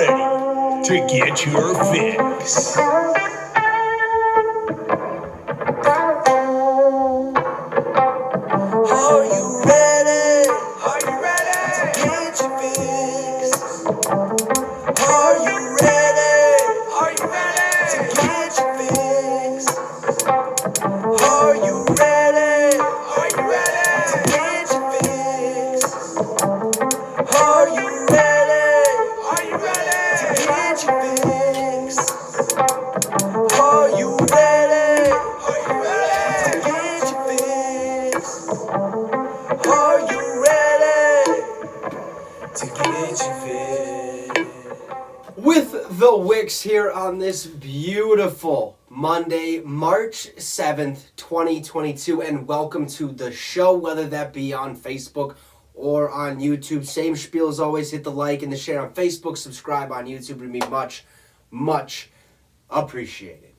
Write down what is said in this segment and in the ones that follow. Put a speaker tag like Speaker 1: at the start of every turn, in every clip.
Speaker 1: ready to get your fix? Are you ready? Are you ready to get your fix? Are you ready? Are you ready to get your fix? Are you ready? Are you ready to get your fix? Are you ready? Are you ready to get your fix? Are you ready? Are you ready to get your fix? Are you ready to get your fix?
Speaker 2: With the Wicks here on this beautiful Monday, March 7th, 2022, and welcome to the show, whether that be on Facebook or on YouTube. Same spiel as always, hit the like and the share on Facebook, subscribe on YouTube, it would be much, much appreciated.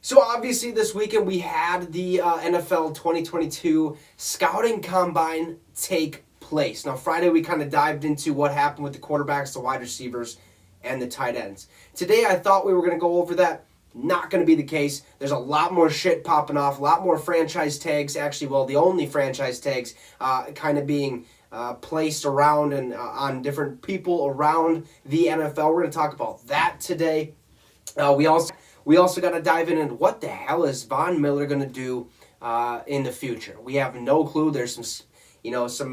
Speaker 2: So obviously this weekend we had the NFL 2022 Scouting Combine take place. Now Friday we kind of dived into what happened with the quarterbacks, the wide receivers, and the tight ends. Today I thought we were going to go over that. Not going to be the case. There's a lot more shit popping off, a lot more franchise tags, actually, well, the only franchise tags kind of being placed around and on different people around the NFL. We're going to talk about that today. We also got to dive in and what the hell is Von Miller going to do in the future? We have no clue. There's some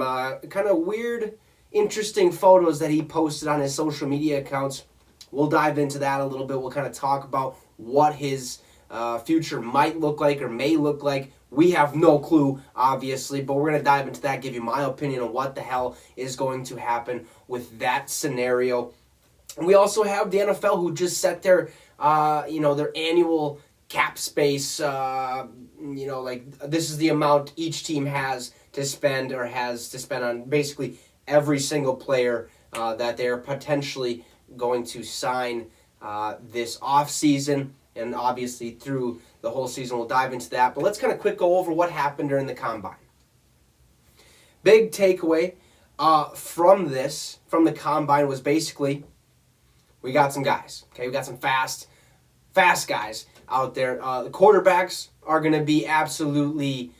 Speaker 2: kind of weird, interesting photos that he posted on his social media accounts. We'll dive into that a little bit. We'll kind of talk about what his future might look like or may look like. We have no clue, obviously, but we're going to dive into that, give you my opinion on what the hell is going to happen with that scenario. And we also have the NFL who just set their annual cap space. This is the amount each team has to spend on basically every single player that they're potentially going to sign this offseason, and obviously through the whole season we'll dive into that. But let's kind of quick go over what happened during the Combine. Big takeaway from the Combine was basically we got some guys. Okay, we got some fast guys out there. The quarterbacks are going to be absolutely,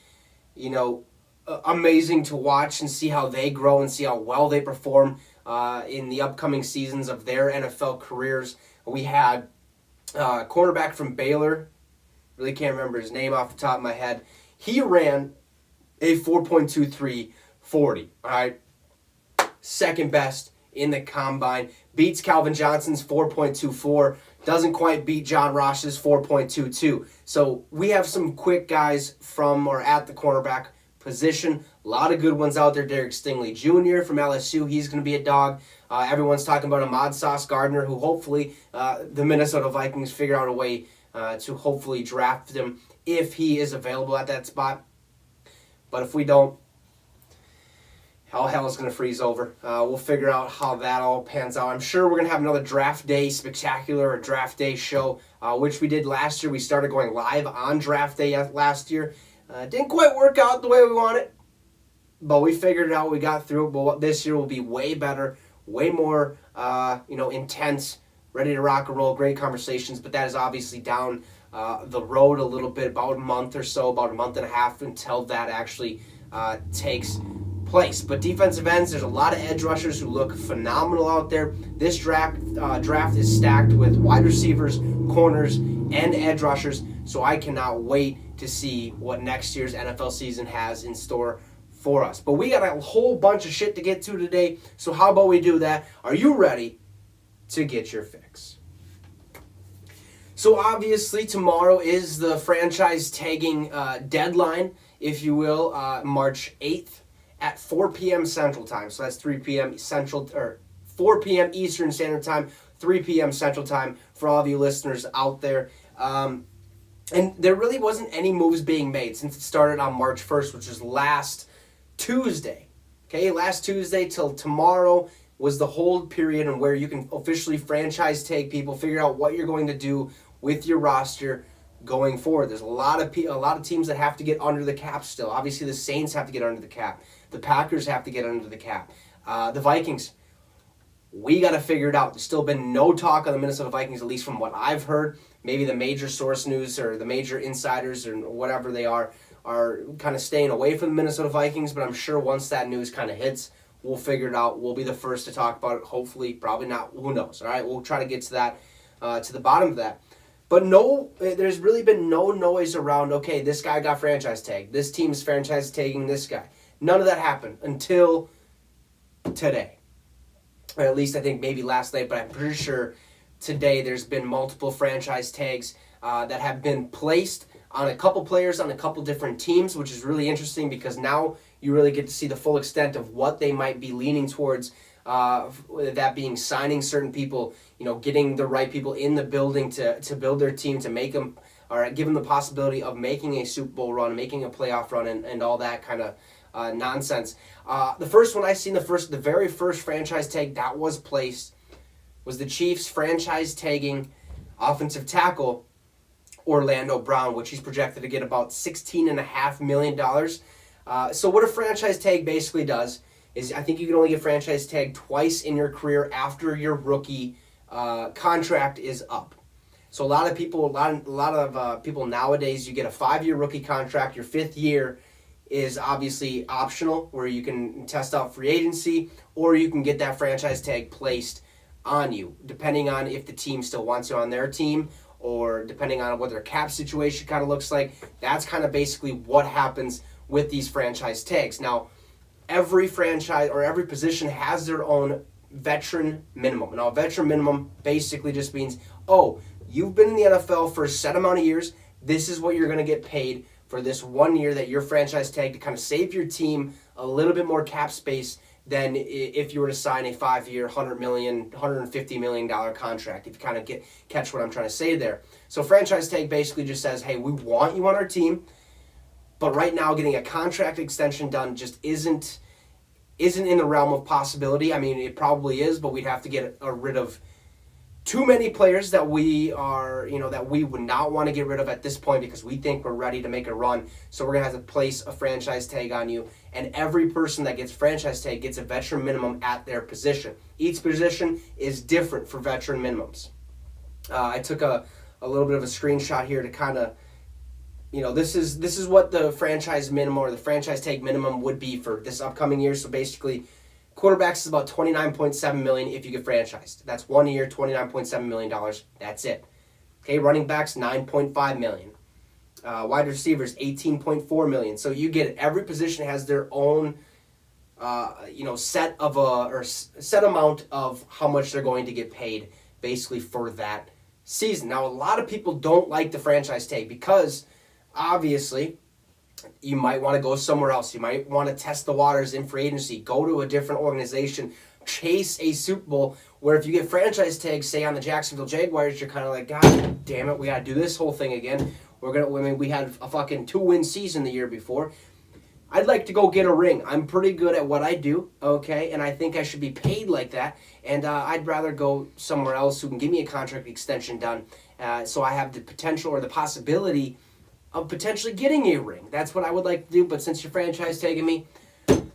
Speaker 2: amazing to watch and see how they grow and see how well they perform in the upcoming seasons of their NFL careers. We had a quarterback from Baylor, really can't remember his name off the top of my head. He ran a 4.23 40, all right? Second best in the Combine. Beats Calvin Johnson's 4.24. Doesn't quite beat John Ross's 4.22. So we have some quick guys from or at the cornerback position. A lot of good ones out there. Derek Stingley Jr. from LSU. He's going to be a dog. Everyone's talking about Ahmad Sauce Gardner, who hopefully the Minnesota Vikings figure out a way to hopefully draft him if he is available at that spot. But if we don't, hell is going to freeze over. We'll figure out how that all pans out. I'm sure we're going to have another draft day spectacular or draft day show, which we did last year. We started going live on draft day last year. Didn't quite work out the way we wanted, but we figured it out. We got through it. But this year will be way better, way more, intense, ready to rock and roll. Great conversations, but that is obviously down the road a little bit, about a month or so, about a month and a half until that actually takes place. But defensive ends, there's a lot of edge rushers who look phenomenal out there. This draft is stacked with wide receivers, corners, and edge rushers, so I cannot wait to see what next year's NFL season has in store for us. But we got a whole bunch of shit to get to today, so how about we do that? Are you ready to get your fix? So obviously tomorrow is the franchise tagging deadline, if you will, March 8th at 4 p.m. Central Time. So that's 3 p.m. Central, or 4 p.m. Eastern Standard Time, 3 p.m. Central Time for all of you listeners out there. And there really wasn't any moves being made since it started on March 1st, which is last Tuesday. Okay, last Tuesday till tomorrow was the hold period and where you can officially franchise tag people, figure out what you're going to do with your roster going forward. There's a lot of teams that have to get under the cap still. Obviously, the Saints have to get under the cap. The Packers have to get under the cap. The Vikings We got to figure it out. There's still been no talk on the Minnesota Vikings, at least from what I've heard. Maybe the major source news or the major insiders or whatever they are kind of staying away from the Minnesota Vikings. But I'm sure once that news kind of hits, we'll figure it out. We'll be the first to talk about it. Hopefully, probably not. Who knows? All right, we'll try to get to that, to the bottom of that. But no, there's really been no noise around, okay, this guy got franchise tagged. This team's franchise tagging this guy. None of that happened until today. Or at least I think maybe last night, but I'm pretty sure today there's been multiple franchise tags that have been placed on a couple players on a couple different teams, which is really interesting because now you really get to see the full extent of what they might be leaning towards, that being signing certain people, getting the right people in the building to build their team, to make them, or give them the possibility of making a Super Bowl run, making a playoff run, and all that kind of nonsense. The first one I seen, the very first franchise tag that was placed was the Chiefs franchise tagging offensive tackle Orlando Brown, which he's projected to get about $16.5 million. So what a franchise tag basically does is, I think you can only get franchise tagged twice in your career after your rookie contract is up. So a lot of people nowadays, you get a 5-year rookie contract. Your 5th year is obviously optional, where you can test out free agency, or you can get that franchise tag placed on you, depending on if the team still wants you on their team, or depending on what their cap situation kind of looks like. That's kind of basically what happens with these franchise tags. Now, every franchise or every position has their own veteran minimum. Now, a veteran minimum basically just means, you've been in the NFL for a set amount of years. This is what you're going to get paid for this 1 year that you're franchise tagged, to kind of save your team a little bit more cap space than if you were to sign a 5-year, $100 million, $150 million contract, if you kind of catch what I'm trying to say there. So franchise tag basically just says, hey, we want you on our team, but right now getting a contract extension done just isn't in the realm of possibility. I mean, it probably is, but we'd have to get rid of too many players that we would not want to get rid of at this point, because we think we're ready to make a run. So we're going to have to place a franchise tag on you. And every person that gets franchise tag gets a veteran minimum at their position. Each position is different for veteran minimums. I took a little bit of a screenshot here to kind of, this is what the franchise minimum or the franchise tag minimum would be for this upcoming year. So basically, quarterbacks is about $29.7 million if you get franchised. That's 1 year, $29.7 million. That's it. Okay, running backs, $9.5 million. Wide receivers, $18.4 million. So you get it. Every position has their own, set amount of how much they're going to get paid, basically for that season. Now, a lot of people don't like the franchise tag because, obviously, you might want to go somewhere else. You might want to test the waters in free agency, go to a different organization, chase a Super Bowl, where if you get franchise tags, say on the Jacksonville Jaguars, you're kind of like, God damn it, we got to do this whole thing again. We had a fucking 2-win season the year before. I'd like to go get a ring. I'm pretty good at what I do, okay, and I think I should be paid like that, and I'd rather go somewhere else who can give me a contract extension done, so I have the potential or the possibility of potentially getting a ring. That's what I would like to do, but since you're franchise tagging me,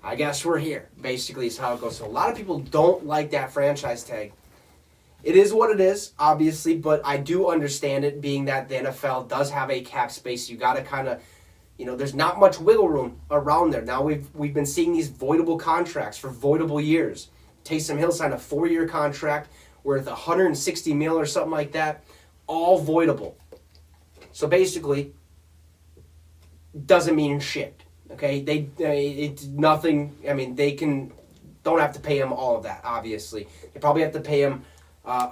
Speaker 2: I guess we're here, basically is how it goes. So a lot of people don't like that franchise tag. It is what it is, obviously, but I do understand it, being that the NFL does have a cap space. You got to kind of, there's not much wiggle room around there. Now we've been seeing these voidable contracts for voidable years. Taysom Hill signed a 4-year contract worth $160 million or something like that, all voidable. So basically, doesn't mean shit. Okay, it's nothing. I mean, don't have to pay him all of that. Obviously, they probably have to pay him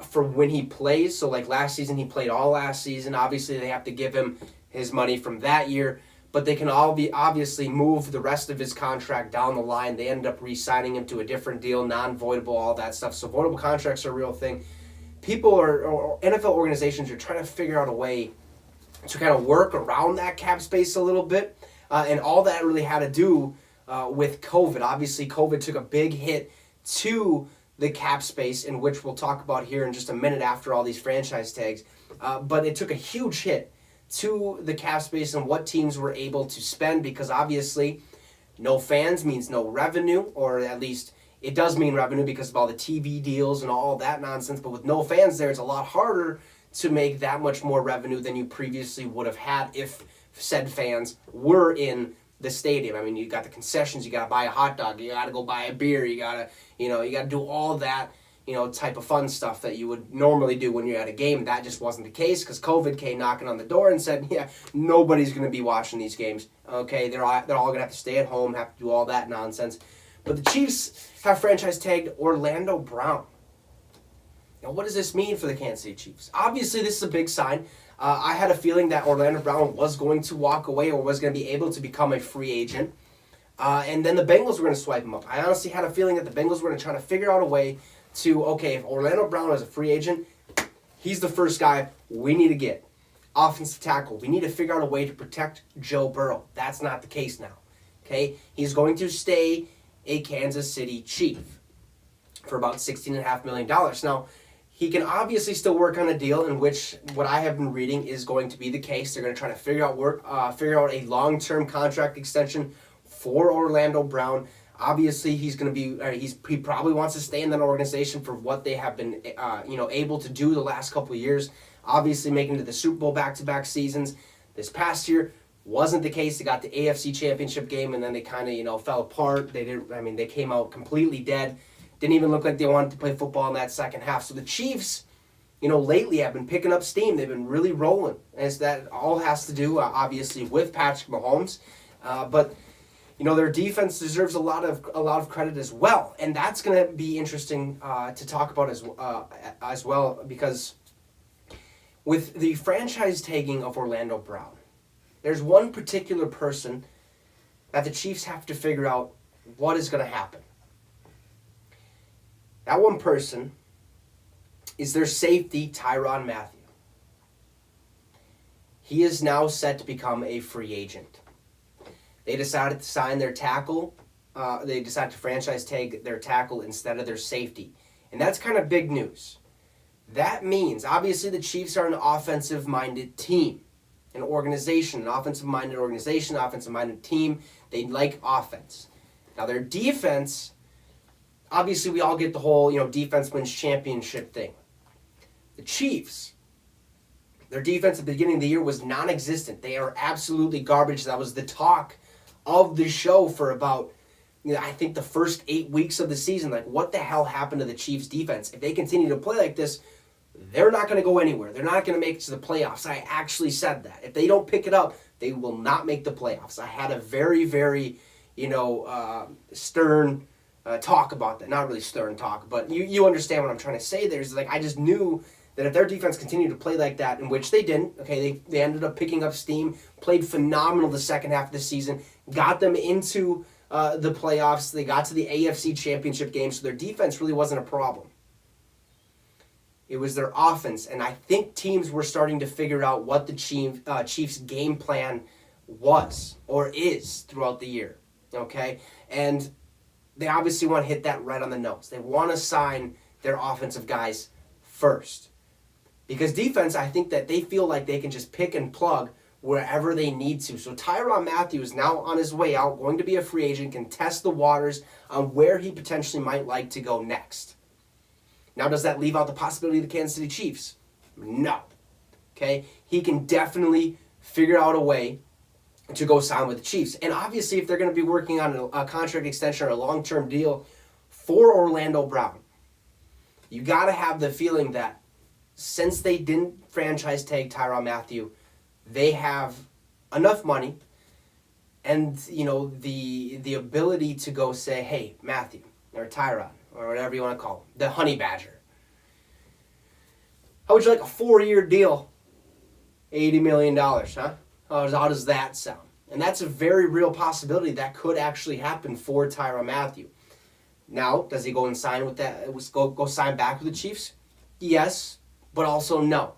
Speaker 2: for when he plays. So like last season, he played all last season. Obviously, they have to give him his money from that year. But they can obviously move the rest of his contract down the line. They end up re-signing him to a different deal, non-voidable, all that stuff. So voidable contracts are a real thing. People or NFL organizations are trying to figure out a way to kind of work around that cap space a little bit. And all that really had to do with COVID. Obviously, COVID took a big hit to the cap space, in which we'll talk about here in just a minute after all these franchise tags. But it took a huge hit to the cap space and what teams were able to spend, because obviously no fans means no revenue, or at least it does mean revenue because of all the TV deals and all that nonsense. But with no fans there, it's a lot harder to make that much more revenue than you previously would have had if said fans were in the stadium. I mean, you got the concessions, you got to buy a hot dog, you got to go buy a beer, you got to, you got to do all that, type of fun stuff that you would normally do when you're at a game. That just wasn't the case because COVID came knocking on the door and said, yeah, nobody's going to be watching these games. Okay, they're all going to have to stay at home, have to do all that nonsense. But the Chiefs have franchise tagged Orlando Brown. Now, what does this mean for the Kansas City Chiefs? Obviously, this is a big sign. I had a feeling that Orlando Brown was going to walk away or was going to be able to become a free agent. And then the Bengals were going to swipe him up. I honestly had a feeling that the Bengals were going to try to figure out a way to, okay, if Orlando Brown is a free agent, he's the first guy we need to get. Offensive tackle. We need to figure out a way to protect Joe Burrow. That's not the case now. Okay? He's going to stay a Kansas City Chief for about $16.5 million. Now, he can obviously still work on a deal in which what I have been reading is going to be the case. They're going to try to figure out a long-term contract extension for Orlando Brown. Obviously, he's going to be. He probably wants to stay in that organization for what they have been, able to do the last couple of years. Obviously, making it to the Super Bowl back-to-back seasons. This past year wasn't the case. They got the AFC Championship game, and then they kind of fell apart. They didn't. I mean, they came out completely dead. Didn't even look like they wanted to play football in that second half. So the Chiefs, lately have been picking up steam. They've been really rolling. And that all has to do, obviously, with Patrick Mahomes. But their defense deserves a lot of credit as well. And that's going to be interesting to talk about as well because with the franchise tagging of Orlando Brown, there's one particular person that the Chiefs have to figure out what is going to happen. That one person is their safety, Tyrann Mathieu. He is now set to become a free agent. They decided to sign their tackle. They decided to franchise tag their tackle instead of their safety. And that's kind of big news. That means, obviously, the Chiefs are an offensive-minded team. An offensive-minded team. They like offense. Now, their defense, obviously, we all get the whole, defense wins championship thing. The Chiefs, their defense at the beginning of the year was non-existent. They are absolutely garbage. That was the talk of the show for about, I think the first 8 weeks of the season. Like, what the hell happened to the Chiefs' defense? If they continue to play like this, they're not going to go anywhere. They're not going to make it to the playoffs. I actually said that. If they don't pick it up, they will not make the playoffs. I had a very, very, stern talk about that. Not really stern talk, but you understand what I'm trying to say. There's I just knew that if their defense continued to play like that, in which they didn't, okay, they ended up picking up steam, played phenomenal the second half of the season, got them into the playoffs, they got to the AFC Championship game, so their defense really wasn't a problem. It was their offense, and I think teams were starting to figure out what the Chiefs' game plan was or is throughout the year, okay? And they obviously want to hit that right on the nose. They want to sign their offensive guys first. Because defense, I think that they feel like they can just pick and plug wherever they need to. So Tyrann Mathieu is now on his way out, going to be a free agent, can test the waters on where he potentially might like to go next. Now, does that leave out the possibility of the Kansas City Chiefs? No. Okay? He can definitely figure out a way to go sign with the Chiefs. And obviously, if they're going to be working on a contract extension or a long-term deal for Orlando Brown, you got to have the feeling that since they didn't franchise tag Tyrann Mathieu, they have enough money and, the ability to go say, hey, Mathieu, or Tyrann, or whatever you want to call him, the Honey Badger. How would you like a 4-year deal? $80 million, huh? How does that sound? And that's a very real possibility that could actually happen for Tyrann Mathieu. Now, does he go and sign with that? Go sign back with the Chiefs? Yes, but also no.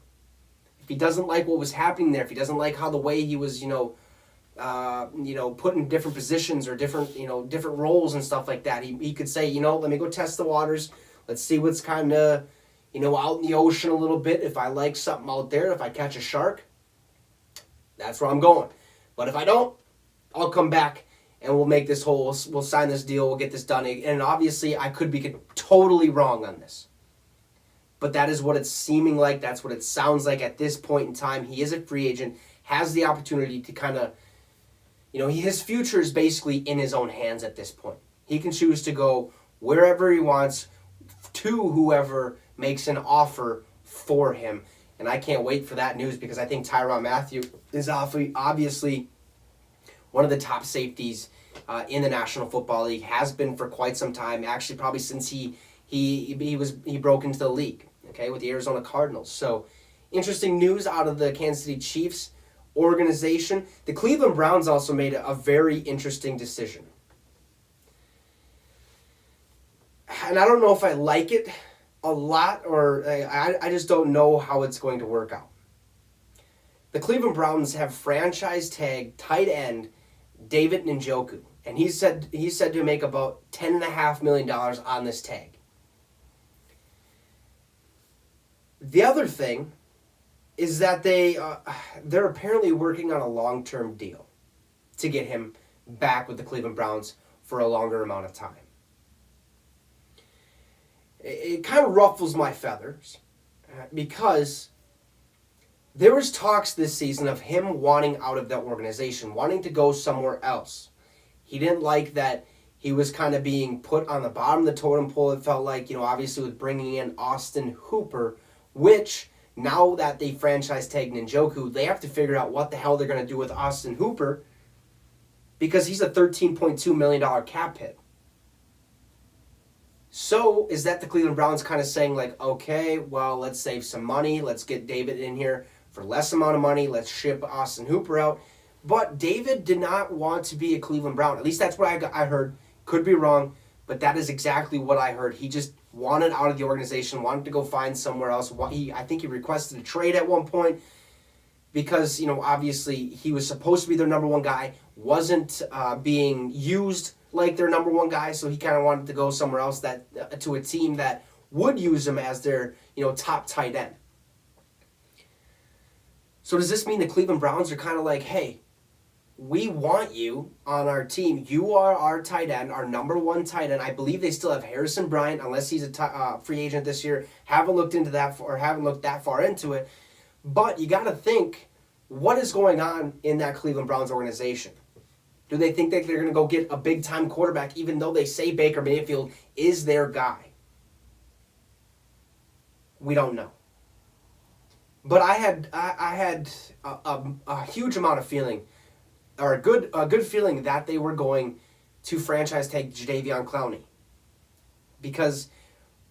Speaker 2: If he doesn't like what was happening there, if he doesn't like how the way he was, put in different positions or different roles and stuff like that, he could say, let me go test the waters. Let's see what's kind of, out in the ocean a little bit. If I like something out there, if I catch a shark, that's where I'm going. But if I don't, I'll come back and we'll make this whole, we'll sign this deal, we'll get this done. And obviously, I could be totally wrong on this. But that is what it's seeming like. That's what it sounds like at this point in time. He is a free agent, has the opportunity to kind of, his future is basically in his own hands at this point. He can choose to go wherever he wants to whoever makes an offer for him. And I can't wait for that news because I think Tyrann Mathieu is obviously one of the top safeties in the National Football League, has been for quite some time, actually probably since he broke into the league, okay, with the Arizona Cardinals. So interesting news out of the Kansas City Chiefs organization. The Cleveland Browns also made a very interesting decision. And I don't know if I like it a lot, or I just don't know how it's going to work out. The Cleveland Browns have franchise tag tight end David Njoku, and he's said to make about $10.5 million on this tag. The other thing is that they're apparently working on a long-term deal to get him back with the Cleveland Browns for a longer amount of time. It kind of ruffles my feathers because there was talks this season of him wanting out of that organization, wanting to go somewhere else. He didn't like that he was kind of being put on the bottom of the totem pole. It felt like, obviously with bringing in Austin Hooper, which now that they franchise tagged Njoku, they have to figure out what the hell they're going to do with Austin Hooper because he's a $13.2 million cap hit. So is that the Cleveland Browns kind of saying like, okay, well, let's save some money. Let's get David in here for less amount of money. Let's ship Austin Hooper out. But David did not want to be a Cleveland Brown. At least that's what I heard. Could be wrong, but that is exactly what I heard. He just wanted out of the organization, wanted to go find somewhere else. I think he requested a trade at one point because, obviously he was supposed to be their number one guy, wasn't being used like their number one guy, so he kind of wanted to go somewhere else to a team that would use him as their, top tight end. So does this mean the Cleveland Browns are kind of like, hey, we want you on our team. You are our tight end, our number one tight end. I believe they still have Harrison Bryant, unless he's a free agent this year. Haven't looked that far into it. But you got to think, what is going on in that Cleveland Browns organization? Do they think that they're going to go get a big-time quarterback, even though they say Baker Mayfield is their guy? We don't know. But I had a huge amount of feeling, or a good feeling that they were going to franchise tag Jadeveon Clowney, because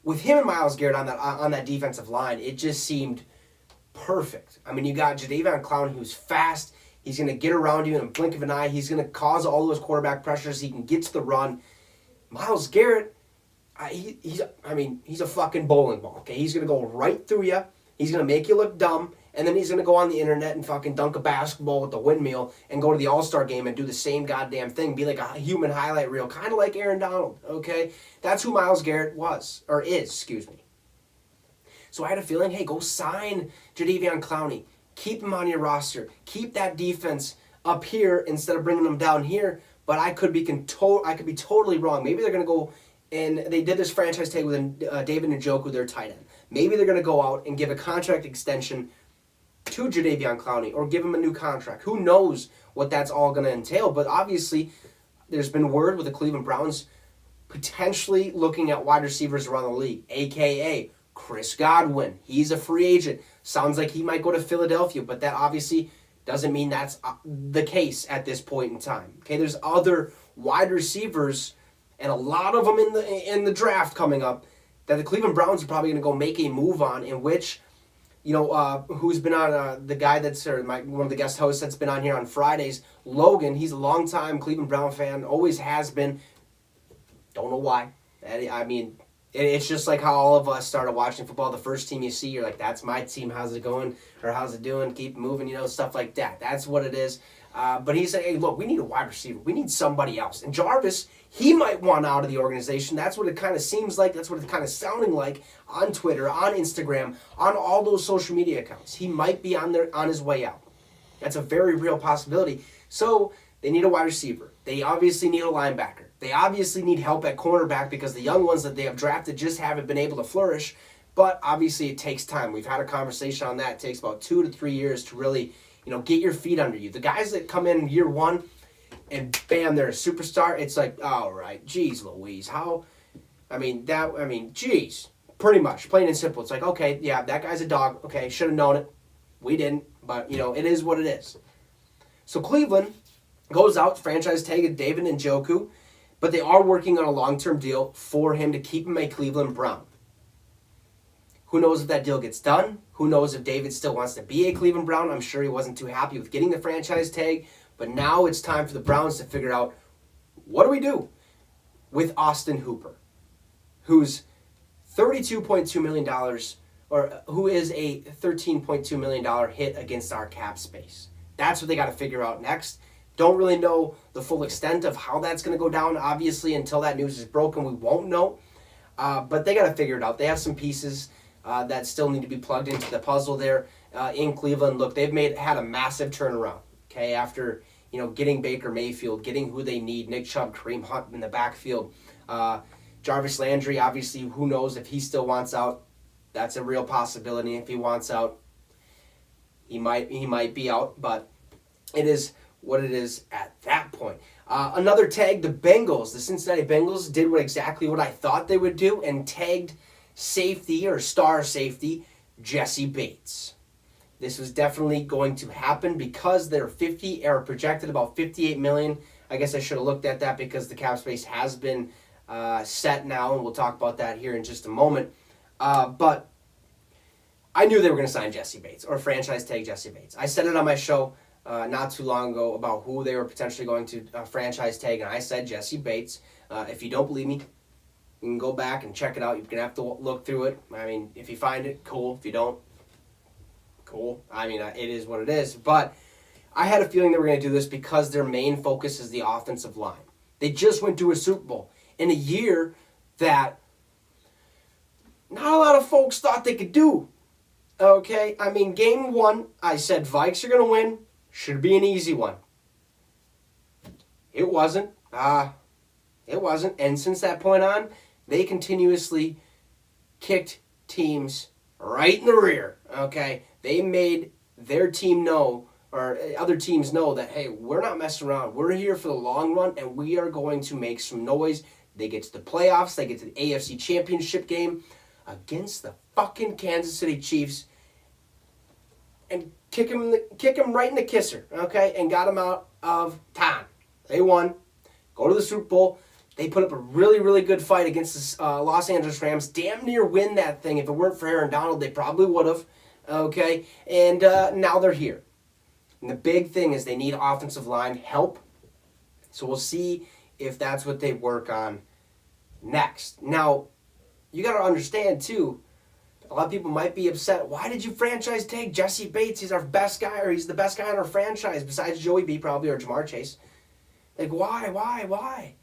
Speaker 2: with him and Myles Garrett on that defensive line, it just seemed perfect. I mean, you got Jadeveon Clowney, who's fast. He's going to get around you in a blink of an eye. He's going to cause all those quarterback pressures. He can get to the run. Myles Garrett, he's a fucking bowling ball. Okay, he's going to go right through you. He's going to make you look dumb, and then he's going to go on the internet and fucking dunk a basketball with the windmill and go to the All-Star game and do the same goddamn thing, be like a human highlight reel, kind of like Aaron Donald, okay? That's who Myles Garrett is, So I had a feeling, hey, go sign Jadeveon Clowney. Keep him on your roster. Keep that defense up here instead of bringing them down here. But I could be totally wrong. Maybe they're going to go, and they did this franchise tag with David Njoku, their tight end. Maybe they're going to go out and give a contract extension to Jadeveon Clowney or give him a new contract. Who knows what that's all going to entail. But obviously, there's been word with the Cleveland Browns potentially looking at wide receivers around the league, a.k.a. Chris Godwin. He's a free agent. Sounds like he might go to Philadelphia, but that obviously doesn't mean that's the case at this point in time. Okay, there's other wide receivers, and a lot of them in the draft coming up, that the Cleveland Browns are probably going to go make a move on, in which, who's been on, the guy one of the guest hosts that's been on here on Fridays, Logan. He's a longtime Cleveland Brown fan, always has been. Don't know why. I mean, it's just like how all of us started watching football. The first team you see, you're like, that's my team. How's it going? Or how's it doing? Keep moving, stuff like that. That's what it is. But he said, hey, look, we need a wide receiver. We need somebody else. And Jarvis, he might want out of the organization. That's what it kind of seems like. That's what it's kind of sounding like on Twitter, on Instagram, on all those social media accounts. He might be on his way out. That's a very real possibility. So They need a wide receiver. They obviously need a linebacker. They obviously need help at cornerback because the young ones that they have drafted just haven't been able to flourish. But obviously it takes time. We've had a conversation on that. It takes about 2 to 3 years to really, get your feet under you. The guys that come in year one and bam, they're a superstar, it's like, all right, geez Louise, geez. Pretty much, plain and simple. It's like, okay, yeah, that guy's a dog. Okay, should have known it. We didn't, but, it is what it is. So Cleveland goes out, franchise tag David Njoku, but they are working on a long-term deal for him to keep him a Cleveland Brown. Who knows if that deal gets done? Who knows if David still wants to be a Cleveland Brown? I'm sure he wasn't too happy with getting the franchise tag, but now it's time for the Browns to figure out, what do we do with Austin Hooper, who's $32.2 million, or who is a $13.2 million hit against our cap space. That's what they got to figure out next. Don't really know the full extent of how that's going to go down. Obviously, until that news is broken, we won't know. But they got to figure it out. They have some pieces that still need to be plugged into the puzzle there in Cleveland. Look, they've had a massive turnaround. Okay, after getting Baker Mayfield, getting who they need, Nick Chubb, Kareem Hunt in the backfield, Jarvis Landry. Obviously, who knows if he still wants out? That's a real possibility. If he wants out, he might be out. But it is what it is at that point. Another tag, the Bengals. The Cincinnati Bengals did exactly what I thought they would do and tagged safety or star safety Jesse Bates. This was definitely going to happen because they're projected about $58 million. I guess I should have looked at that because the cap space has been set now, and we'll talk about that here in just a moment. But I knew they were going to sign Jesse Bates or franchise tag Jesse Bates. I said it on my show not too long ago about who they were potentially going to franchise tag, and I said Jesse Bates. If you don't believe me, you can go back and check it out. You're going to have to look through it. If you find it, cool. If you don't, cool. It is what it is. But I had a feeling they were going to do this because their main focus is the offensive line. They just went to a Super Bowl in a year that not a lot of folks thought they could do. Okay? Game one, I said Vikes are going to win. Should be an easy one. It wasn't. It wasn't. And since that point on, they continuously kicked teams right in the rear. Okay? They made their team know, or other teams know that, hey, we're not messing around. We're here for the long run, and we are going to make some noise. They get to the playoffs. They get to the AFC Championship game against the fucking Kansas City Chiefs and kick him right in the kisser, okay, and got him out of town. They won. Go to the Super Bowl. They put up a really, really good fight against the Los Angeles Rams. Damn near win that thing. If it weren't for Aaron Donald, they probably would have, okay, and now they're here. And the big thing is they need offensive line help, so we'll see if that's what they work on next. Now, you got to understand, too, a lot of people might be upset. Why did you franchise tag Jesse Bates? He's our best guy, or he's the best guy in our franchise, besides Joey B probably, or Jamar Chase. Like, why?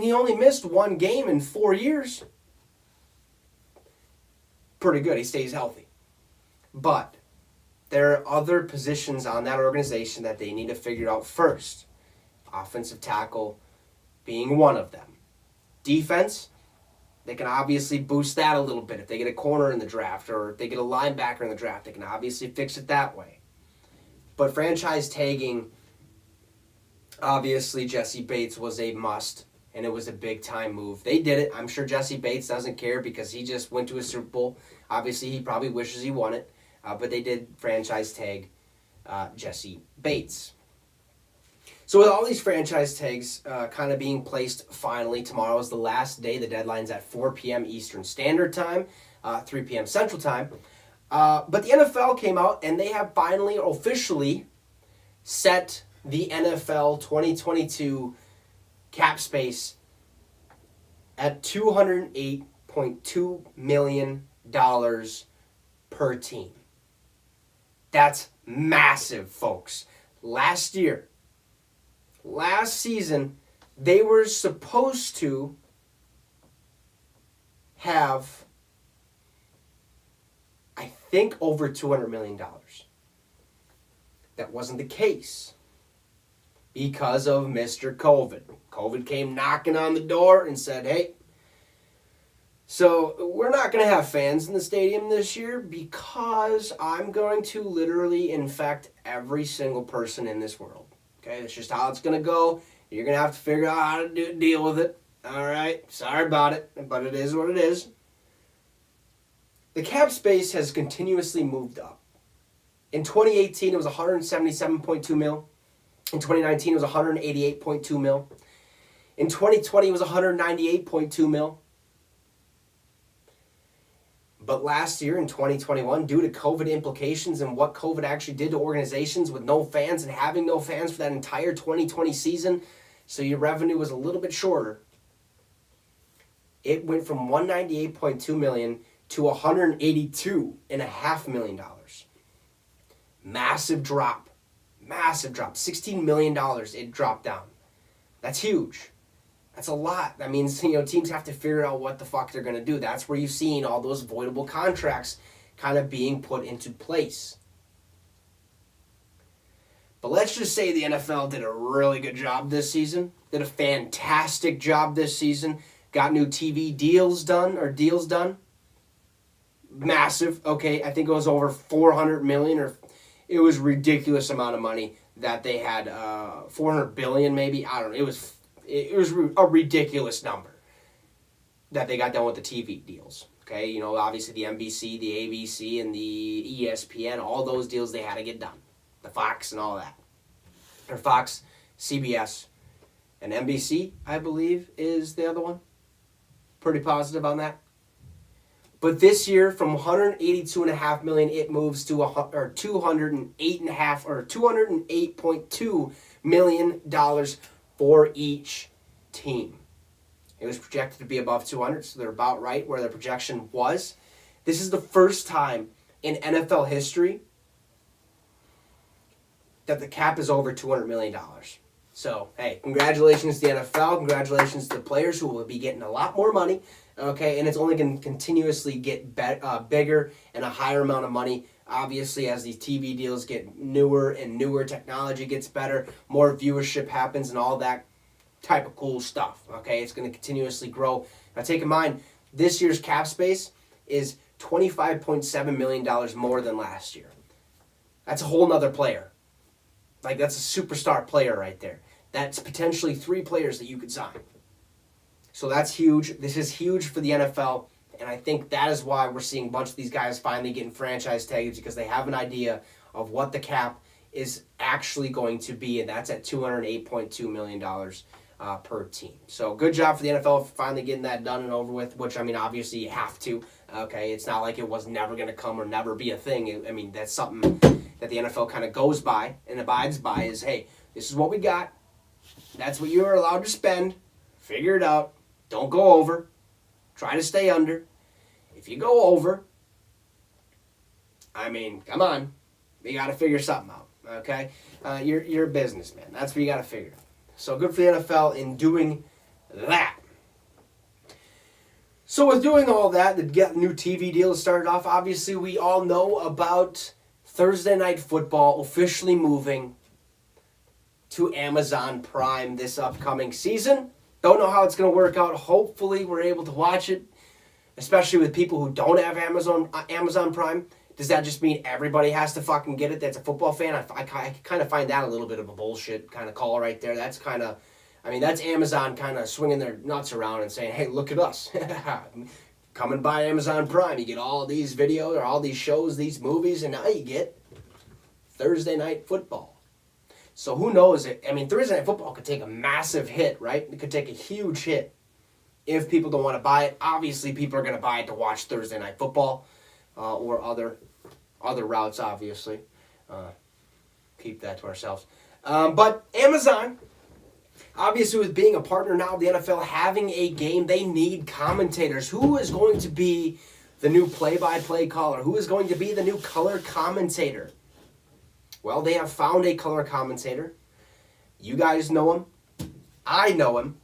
Speaker 2: He only missed one game in 4 years. Pretty good. He stays healthy. But there are other positions on that organization that they need to figure out first. Offensive tackle being one of them. Defense, they can obviously boost that a little bit. If they get a corner in the draft or if they get a linebacker in the draft, they can obviously fix it that way. But franchise tagging, obviously Jesse Bates was a must, and it was a big-time move. They did it. I'm sure Jesse Bates doesn't care because he just went to a Super Bowl. Obviously, he probably wishes he won it, but they did franchise tag Jesse Bates. So with all these franchise tags kind of being placed finally, tomorrow is the last day. The deadline's at 4 p.m. Eastern Standard Time, 3 p.m. Central Time. But the NFL came out, and they have finally officially set the NFL 2022 cap space at $208.2 million per team. That's massive, folks. Last season, they were supposed to have, I think, over $200 million. That wasn't the case. because of Mr. COVID. COVID came knocking on the door and said, hey, so we're not going to have fans in the stadium this year because I'm going to literally infect every single person in this world. Okay, that's just how it's going to go. You're going to have to figure out how to deal with it. All right, sorry about it, but it is what it is. The cap space has continuously moved up. In 2018, it was 177.2 mil. In 2019, it was 188.2 mil. In 2020, it was 198.2 mil. But last year, in 2021, due to COVID implications and what COVID actually did to organizations with no fans and having no fans for that entire 2020 season, so your revenue was a little bit shorter. It went from $198.2 million to $182.5 million. Massive drop. Massive drop. $16 million it dropped down. That's huge. That's a lot. That means, teams have to figure out what the fuck they're going to do. That's where you've seen all those voidable contracts kind of being put into place. But let's just say the NFL did a really good job this season. Did a fantastic job this season. Got new TV deals done. Massive. Okay, I think it was over $400 million, or it was a ridiculous amount of money that they had. $400 billion maybe. I don't know. It was a ridiculous number that they got done with the TV deals. Okay, obviously the NBC, the ABC, and the ESPN, all those deals they had to get done. The Fox and all that. Or Fox, CBS, and NBC, I believe, is the other one. Pretty positive on that. But this year, from $182.5 million, it moves to $208.2 million for each team. It was projected to be above 200, so they're about right where their projection was. This is the first time in NFL history that the cap is over $200 million. So, hey, congratulations to the NFL. Congratulations to the players who will be getting a lot more money. Okay, and it's only going to continuously get bigger and a higher amount of money. Obviously, as these TV deals get newer and newer, technology gets better, more viewership happens and all that type of cool stuff. Okay, it's going to continuously grow. Now, take in mind, this year's cap space is $25.7 million more than last year. That's a whole nother player. Like, that's a superstar player right there. That's potentially 3 players that you could sign. So that's huge. This is huge for the NFL, and I think that is why we're seeing a bunch of these guys finally getting franchise tags, because they have an idea of what the cap is actually going to be, and that's at $208.2 million per team. So good job for the NFL for finally getting that done and over with, which, obviously you have to. Okay, it's not like it was never going to come or never be a thing. That's something that the NFL kind of goes by and abides by is, hey, this is what we got. That's what you are allowed to spend. Figure it out. Don't go over. Try to stay under. If you go over, come on. You got to figure something out, okay? You're a businessman. That's what you got to figure out. So good for the NFL in doing that. So with doing all that, to get new TV deals started off, obviously we all know about Thursday Night Football officially moving to Amazon Prime this upcoming season. Don't know how it's going to work out. Hopefully we're able to watch it, especially with people who don't have Amazon Prime. Does that just mean everybody has to fucking get it that's a football fan? I kind of find that a little bit of a bullshit kind of call right there. That's kind of, that's Amazon kind of swinging their nuts around and saying, hey, look at us. Come and buy Amazon Prime. You get all these videos or all these shows, these movies, and now you get Thursday Night Football. So who knows? Thursday Night Football could take a massive hit, right? It could take a huge hit if people don't want to buy it. Obviously, people are going to buy it to watch Thursday Night Football or other routes, obviously. Keep that to ourselves. But Amazon, obviously with being a partner now of the NFL, having a game, they need commentators. Who is going to be the new play-by-play caller? Who is going to be the new color commentator? Well, they have found a color commentator. You guys know him. I know him.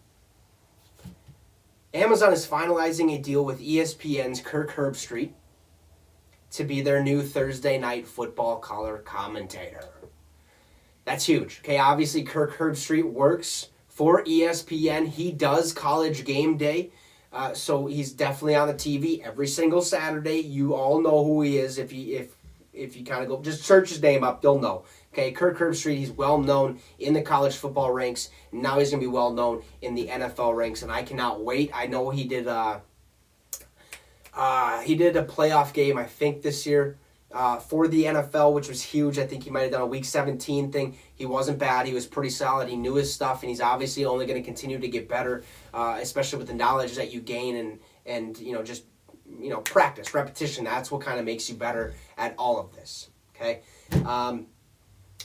Speaker 2: Amazon is finalizing a deal with ESPN's Kirk Herbstreit to be their new Thursday Night Football color commentator. That's huge. Okay, obviously Kirk Herbstreit works for ESPN. He does College Game Day. So he's definitely on the TV every single Saturday. You all know who he is. If you kind of go, just search his name up, you'll know. Okay, Kirk Herbstreit, he's well known in the college football ranks. And now he's going to be well known in the NFL ranks, and I cannot wait. I know he did a playoff game, I think, this year for the NFL, which was huge. I think he might have done a Week 17 thing. He wasn't bad. He was pretty solid. He knew his stuff, and he's obviously only going to continue to get better, especially with the knowledge that you gain and just practice, repetition. That's what kind of makes you better at all of this. Okay.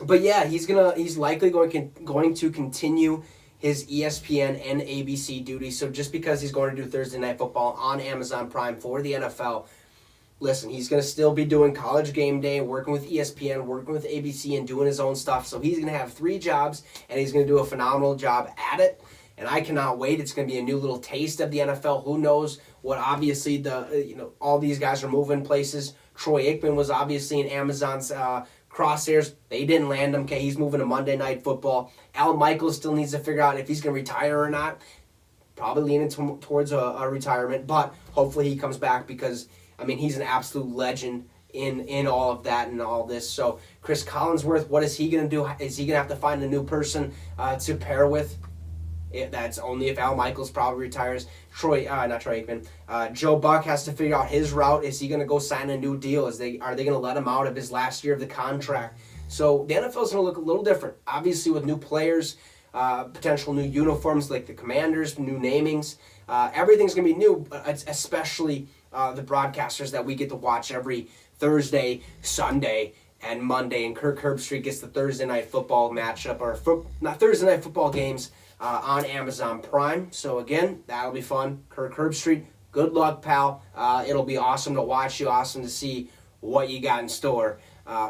Speaker 2: But yeah, he's likely going to continue his ESPN and ABC duties. So just because he's going to do Thursday Night Football on Amazon Prime for the NFL, listen, he's going to still be doing College Game Day, working with ESPN, working with ABC, and doing his own stuff. So he's going to have 3 jobs, and he's going to do a phenomenal job at it. And I cannot wait. It's going to be a new little taste of the NFL. Who knows what? Obviously, all these guys are moving places. Troy Aikman was obviously in Amazon's crosshairs. They didn't land him. Okay, he's moving to Monday Night Football. Al Michaels still needs to figure out if he's going to retire or not. Probably leaning towards a retirement, but hopefully he comes back because, he's an absolute legend in all of that and all this. So Chris Collinsworth, what is he going to do? Is he going to have to find a new person to pair with? That's only if Al Michaels probably retires. Not Troy Aikman. Joe Buck has to figure out his route. Is he going to go sign a new deal? Are they going to let him out of his last year of the contract? So the NFL is going to look a little different. Obviously with new players, potential new uniforms like the Commanders, new namings. Everything's going to be new, especially the broadcasters that we get to watch every Thursday, Sunday, and Monday. And Kirk Herbstreit gets the Thursday Night Football matchup, not Thursday Night Football games, on Amazon Prime. So again, that'll be fun. Kirk Herbstreit, good luck, pal. It'll be awesome to watch you, awesome to see what you got in store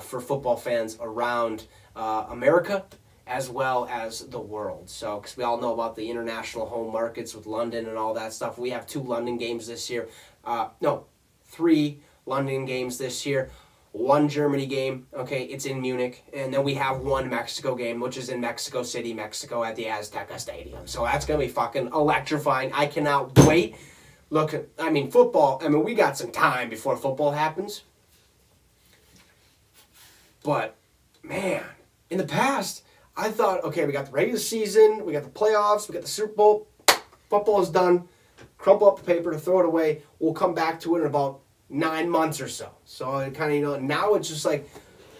Speaker 2: for football fans around America as well as the world. So, because we all know about the international home markets with London and all that stuff. We have 2 London games this year. 3 London games this year. 1 Germany game, okay, it's in Munich, and then we have 1 Mexico game, which is in Mexico City, Mexico, at the Azteca Stadium. So that's going to be fucking electrifying. I cannot wait. Look, football, we got some time before football happens. But, man, in the past, I thought, okay, we got the regular season, we got the playoffs, we got the Super Bowl, football is done, crumple up the paper to throw it away, we'll come back to it in about 9 months or so. So it kind of, now it's just like,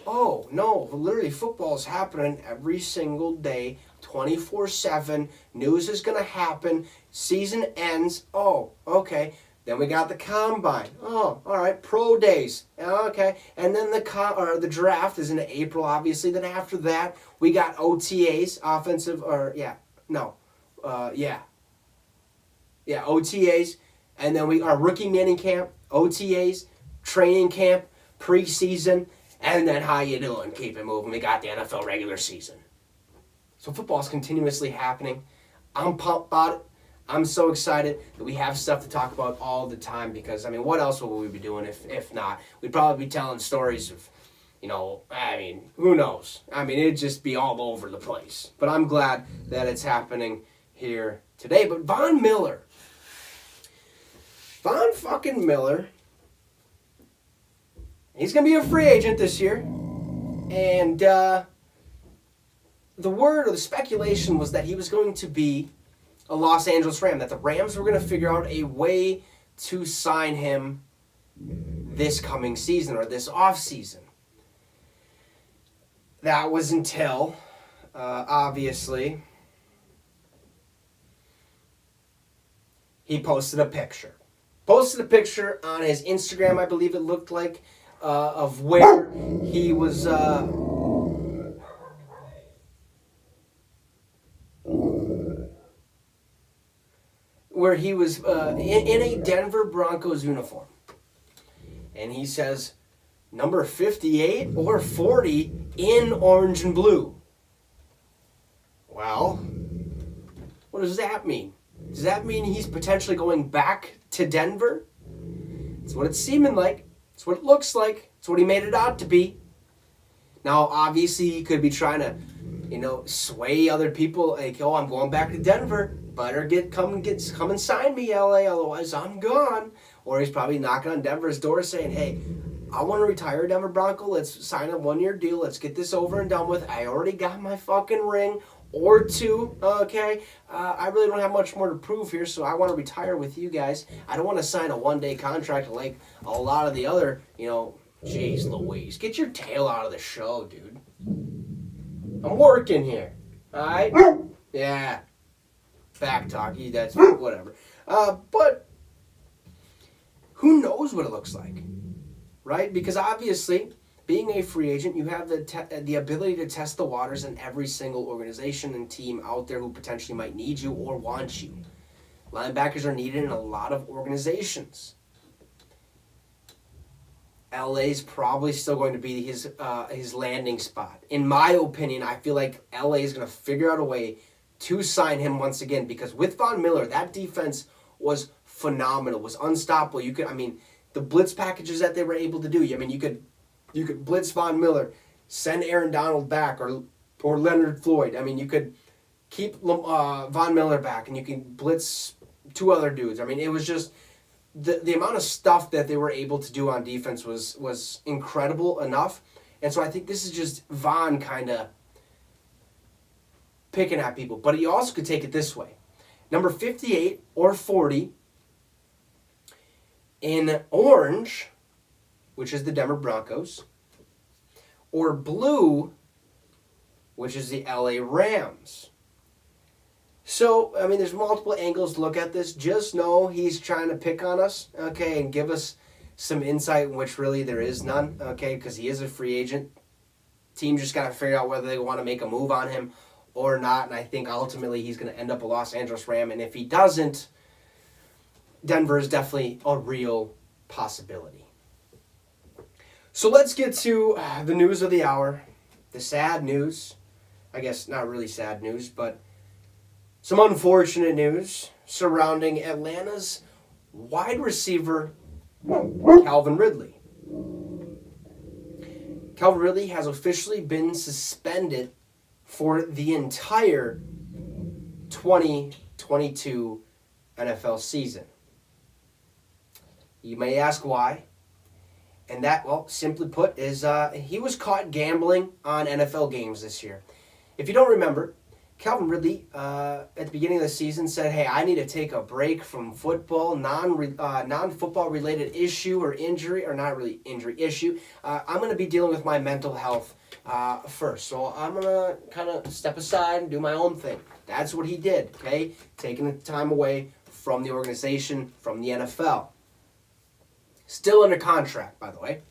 Speaker 2: oh, no, literally football is happening every single day, 24/7. News is going to happen. Season ends. Oh, okay. Then we got the combine. Oh, all right. Pro days. Okay. And then the draft is in April, obviously. Then after that, we got OTAs, OTAs. And then our rookie mini camp, OTAs, training camp, preseason, and then how you doing? Keep it moving. We got the NFL regular season. So football is continuously happening. I'm pumped about it. I'm so excited that we have stuff to talk about all the time because, what else would we be doing if not? We'd probably be telling stories of, who knows? It'd just be all over the place. But I'm glad that it's happening here today. But Von fucking Miller, he's going to be a free agent this year. And the word or the speculation was that he was going to be a Los Angeles Ram, that the Rams were going to figure out a way to sign him this coming season or this offseason. That was until, obviously, he posted a picture. Posted a picture on his Instagram, I believe it looked like, of where he was in a Denver Broncos uniform. And he says, number 58 or 40 in orange and blue. Well, what does that mean? Does that mean he's potentially going back to Denver? It's what it's seeming like. It's what it looks like. It's what he made it out to be. Now, obviously, he could be trying to sway other people like, oh, I'm going back to Denver. Better come and sign me, LA, otherwise I'm gone. Or he's probably knocking on Denver's door saying, hey, I want to retire, Denver Bronco. Let's sign a 1-year deal. Let's get this over and done with. I already got my fucking ring or 2, okay? I really don't have much more to prove here, so I want to retire with you guys. I don't want to sign a 1-day contract like a lot of the other, Jeez Louise. Get your tail out of the show, dude. I'm working here. Alright? Yeah. Back talk. That's whatever. But who knows what it looks like? Right? Because obviously, being a free agent, you have the ability to test the waters in every single organization and team out there who potentially might need you or want you. Linebackers are needed in a lot of organizations. LA's probably still going to be his landing spot. In my opinion, I feel like LA is going to figure out a way to sign him once again, because with Von Miller, that defense was phenomenal, was unstoppable. The blitz packages that they were able to do. You could blitz Von Miller, send Aaron Donald back, or Leonard Floyd. You could keep Von Miller back, and you can blitz 2 other dudes. It was just the amount of stuff that they were able to do on defense was incredible enough. And so I think this is just Von kind of picking at people. But you also could take it this way. Number 58 or 40 in orange, which is the Denver Broncos, or blue, which is the LA Rams. So, there's multiple angles to look at this. Just know he's trying to pick on us, okay, and give us some insight, which really there is none, okay, because he is a free agent. Team just got to figure out whether they want to make a move on him or not, and I think ultimately he's going to end up a Los Angeles Ram, and if he doesn't, Denver is definitely a real possibility. So let's get to the news of the hour, the sad news. I guess not really sad news, but some unfortunate news surrounding Atlanta's wide receiver, Calvin Ridley. Calvin Ridley has officially been suspended for the entire 2022 NFL season. You may ask why. And that, simply put, is he was caught gambling on NFL games this year. If you don't remember, Calvin Ridley, at the beginning of the season, said, hey, I need to take a break from football, non-football related issue or injury, or not really injury, issue. I'm going to be dealing with my mental health first. So I'm going to kind of step aside and do my own thing. That's what he did, okay? Taking the time away from the organization, from the NFL. Still under contract, by the way.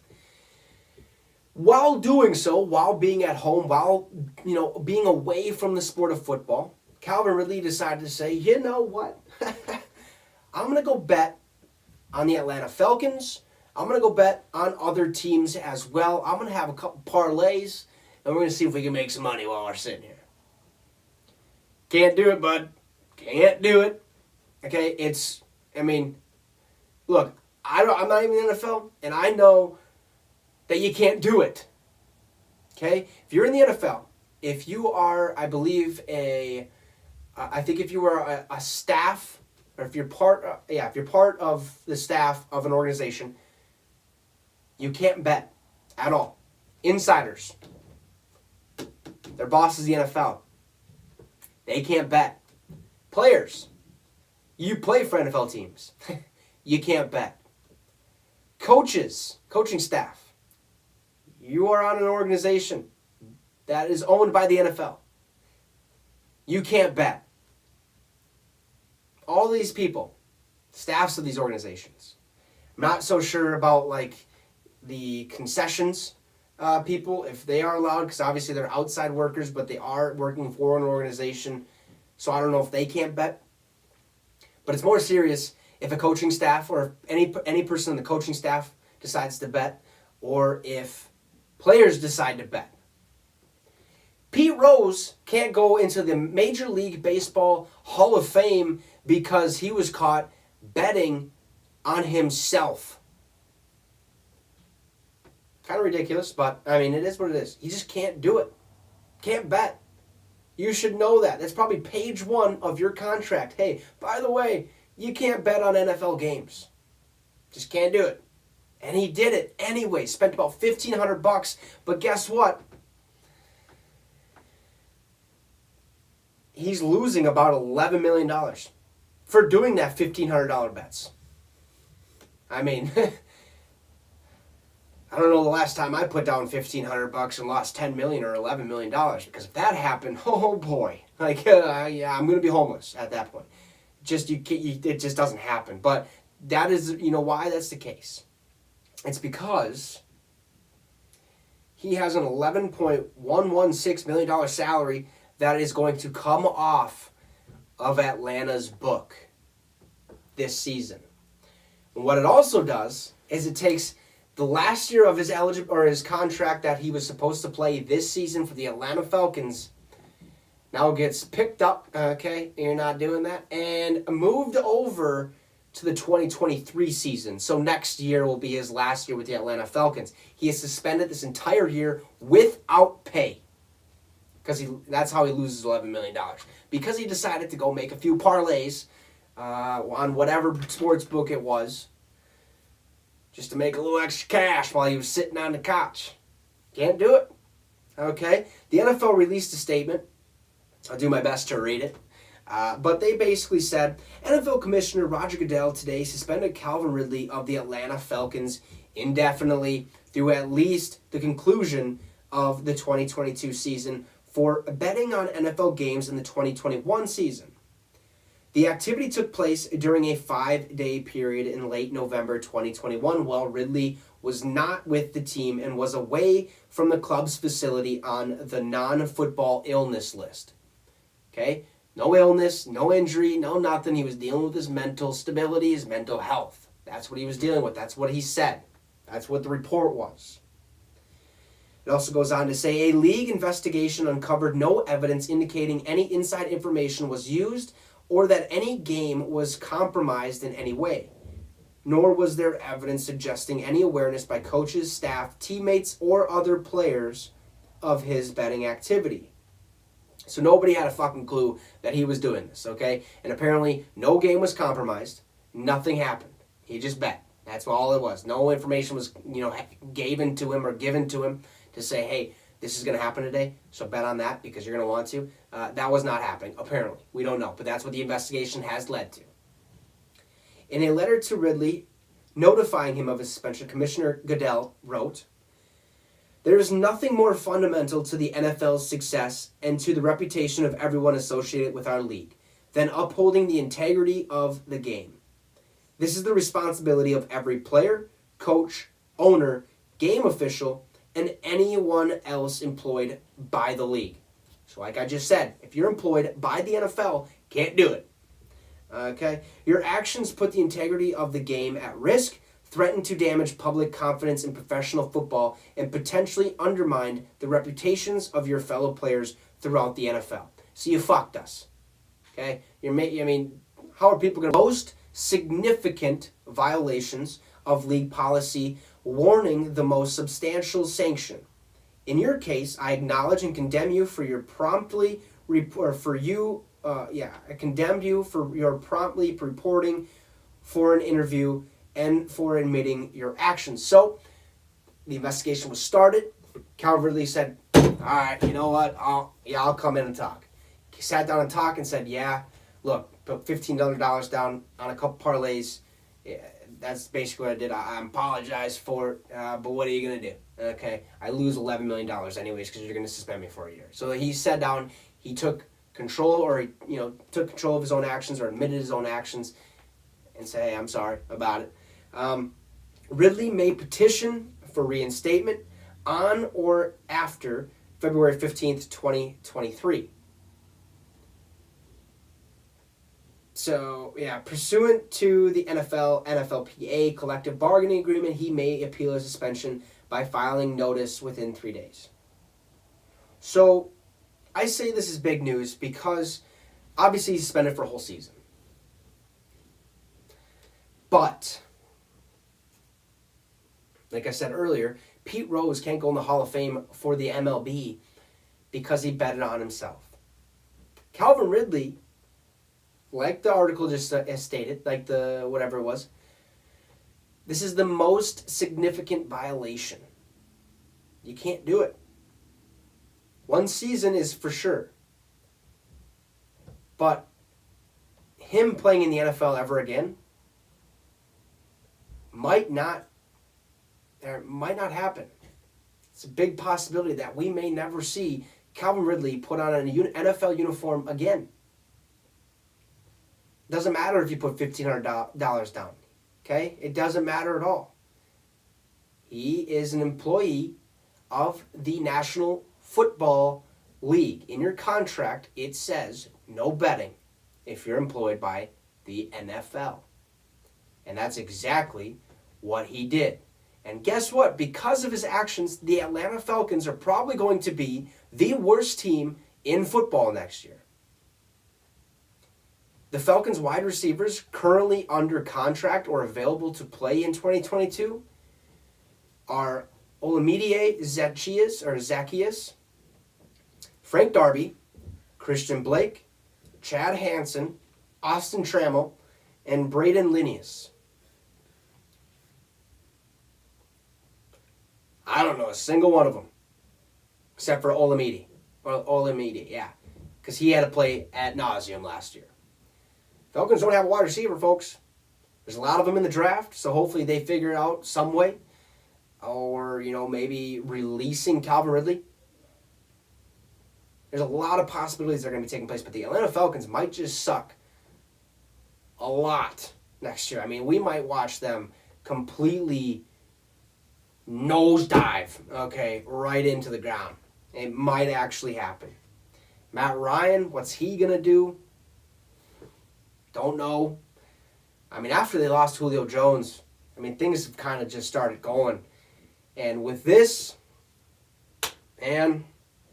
Speaker 2: While doing so, while being at home, while being away from the sport of football, Calvin Ridley decided to say, you know what? I'm going to go bet on the Atlanta Falcons. I'm going to go bet on other teams as well. I'm going to have a couple parlays, and we're going to see if we can make some money while we're sitting here. Can't do it, bud. Can't do it. Okay, look, I'm not even in the NFL, and I know that you can't do it. Okay? If you're in the NFL, if you are, I believe, I think if you are a staff, or if you're part of the staff of an organization, you can't bet at all. Insiders. Their boss is the NFL. They can't bet. Players. You play for NFL teams. You can't bet. Coaches, coaching staff. You are on an organization that is owned by the NFL. You can't bet. All these people, staffs of these organizations. I'm not so sure about the concessions people, if they are allowed, because obviously they're outside workers, but they are working for an organization. So I don't know if they can't bet. But it's more serious if a coaching staff or any person on the coaching staff decides to bet, or if players decide to bet. Pete Rose can't go into the Major League Baseball Hall of Fame because he was caught betting on himself. Kind of ridiculous, but it is what it is. He just can't do it. Can't bet. You should know that. That's probably page 1 of your contract. Hey, by the way, you can't bet on NFL games. Just can't do it. And he did it anyway. Spent about $1,500. But guess what? He's losing about $11 million for doing that $1,500 bets. I mean, I don't know the last time I put down $1,500 and lost $10 million or $11 million, because if that happened, oh boy, like yeah, I'm gonna be homeless at that point. It just doesn't happen. But that is, why that's the case. It's because he has an $11.116 million salary that is going to come off of Atlanta's book this season. And what it also does is it takes the last year of his contract that he was supposed to play this season for the Atlanta Falcons now gets picked up, okay, you're not doing that, and moved over to the 2023 season. So next year will be his last year with the Atlanta Falcons. He is suspended this entire year without pay, because that's how he loses $11 million. Because he decided to go make a few parlays on whatever sports book it was, just to make a little extra cash while he was sitting on the couch. Can't do it. Okay? The NFL released a statement. I'll do my best to read it. But they basically said, NFL Commissioner Roger Goodell today suspended Calvin Ridley of the Atlanta Falcons indefinitely through at least the conclusion of the 2022 season for betting on NFL games in the 2021 season. The activity took place during a 5-day period in late November 2021 while Ridley was not with the team and was away from the club's facility on the non-football illness list. Okay? No illness, no injury, no nothing. He was dealing with his mental stability, his mental health. That's what he was dealing with. That's what he said. That's what the report was. It also goes on to say a league investigation uncovered no evidence indicating any inside information was used or that any game was compromised in any way. Nor was there evidence suggesting any awareness by coaches, staff, teammates, or other players of his betting activity. So nobody had a fucking clue that he was doing this, okay? And apparently no game was compromised. Nothing happened. He just bet. That's all it was. No information was, given to him to say, hey, this is going to happen today, so bet on that because you're going to want to. That was not happening, apparently. We don't know, but that's what the investigation has led to. In a letter to Ridley notifying him of his suspension, Commissioner Goodell wrote, "There is nothing more fundamental to the NFL's success and to the reputation of everyone associated with our league than upholding the integrity of the game. This is the responsibility of every player, coach, owner, game official, and anyone else employed by the league." So like I just said, if you're employed by the NFL, can't do it. Okay? Your actions put the integrity of the game at risk, threaten to damage public confidence in professional football, and potentially undermine the reputations of your fellow players throughout the NFL. So you fucked us. Okay? How are people going to most significant violations of league policy warning the most substantial sanction? In your case, I acknowledge and condemn you for your promptly reporting for an interview and for admitting your actions. So the investigation was started. Calvin Ridley said, all right, you know what? I'll come in and talk. He sat down and talked and said, yeah, look, put $1,500 down on a couple parlays. Yeah, that's basically what I did. I apologize for it, but what are you going to do? Okay, I lose $11 million anyways because you're going to suspend me for a year. So he sat down, he took control of his own actions or admitted his own actions and said, hey, I'm sorry about it. Ridley may petition for reinstatement on or after February 15th, 2023. So, pursuant to the NFLPA collective bargaining agreement, he may appeal his suspension by filing notice within 3 days. So, I say this is big news because obviously he's suspended for a whole season. But, like I said earlier, Pete Rose can't go in the Hall of Fame for the MLB because he betted on himself. Calvin Ridley, like the article just stated, like the whatever it was, this is the most significant violation. You can't do it. 1 season is for sure. But him playing in the NFL ever again might not happen. It's a big possibility that we may never see Calvin Ridley put on an NFL uniform again. Doesn't matter if you put $1,500 down. Okay? It doesn't matter at all. He is an employee of the National Football League. In your contract, it says no betting if you're employed by the NFL. And that's exactly what he did. And guess what? Because of his actions, the Atlanta Falcons are probably going to be the worst team in football next year. The Falcons wide receivers currently under contract or available to play in 2022 are Olamide Zaccheaus, Frank Darby, Christian Blake, Chad Hansen, Austin Trammell, and Braden Linnaeus. I don't know a single one of them, except for Olamide, yeah, because he had to play ad nauseum last year. Falcons don't have a wide receiver, folks. There's a lot of them in the draft, so hopefully they figure it out some way. Or, maybe releasing Calvin Ridley. There's a lot of possibilities that are going to be taking place, but the Atlanta Falcons might just suck a lot next year. I mean, we might watch them completely nosedive, right into the ground. It might actually happen. Matt Ryan, what's he going to do? Don't know. I mean, after they lost Julio Jones, things have kind of just started going. And with this, man,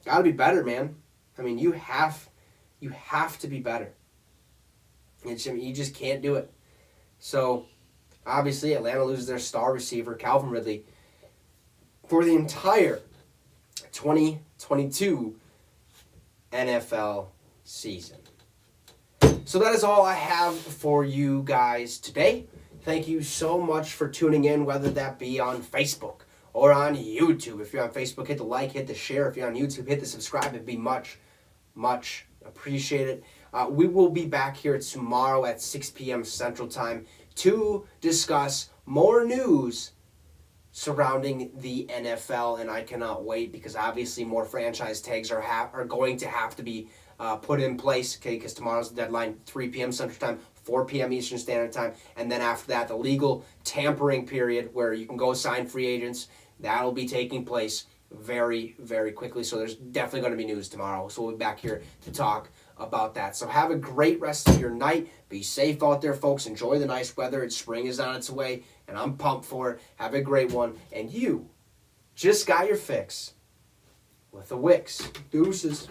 Speaker 2: got to be better, man. You have to be better. You just can't do it. So, obviously, Atlanta loses their star receiver, Calvin Ridley, for the entire 2022 NFL season. So that is all I have for you guys today. Thank you so much for tuning in, whether that be on Facebook or on YouTube. If you're on Facebook, hit the like, hit the share. If you're on YouTube, hit the subscribe. It'd be much, much appreciated. We will be back here tomorrow at 6 p.m. Central Time to discuss more news surrounding the NFL, and I cannot wait because obviously more franchise tags are going to have to be put in place, because tomorrow's the deadline, 3 p.m. Central Time, 4 p.m. Eastern Standard Time, and then after that, the legal tampering period where you can go sign free agents, that'll be taking place very, very quickly, so there's definitely going to be news tomorrow, so we'll be back here to talk about that. So have a great rest of your night. Be safe out there, folks. Enjoy the nice weather. Spring is on its way, and I'm pumped for it. Have a great one, and you just got your fix with the Wicks. Deuces.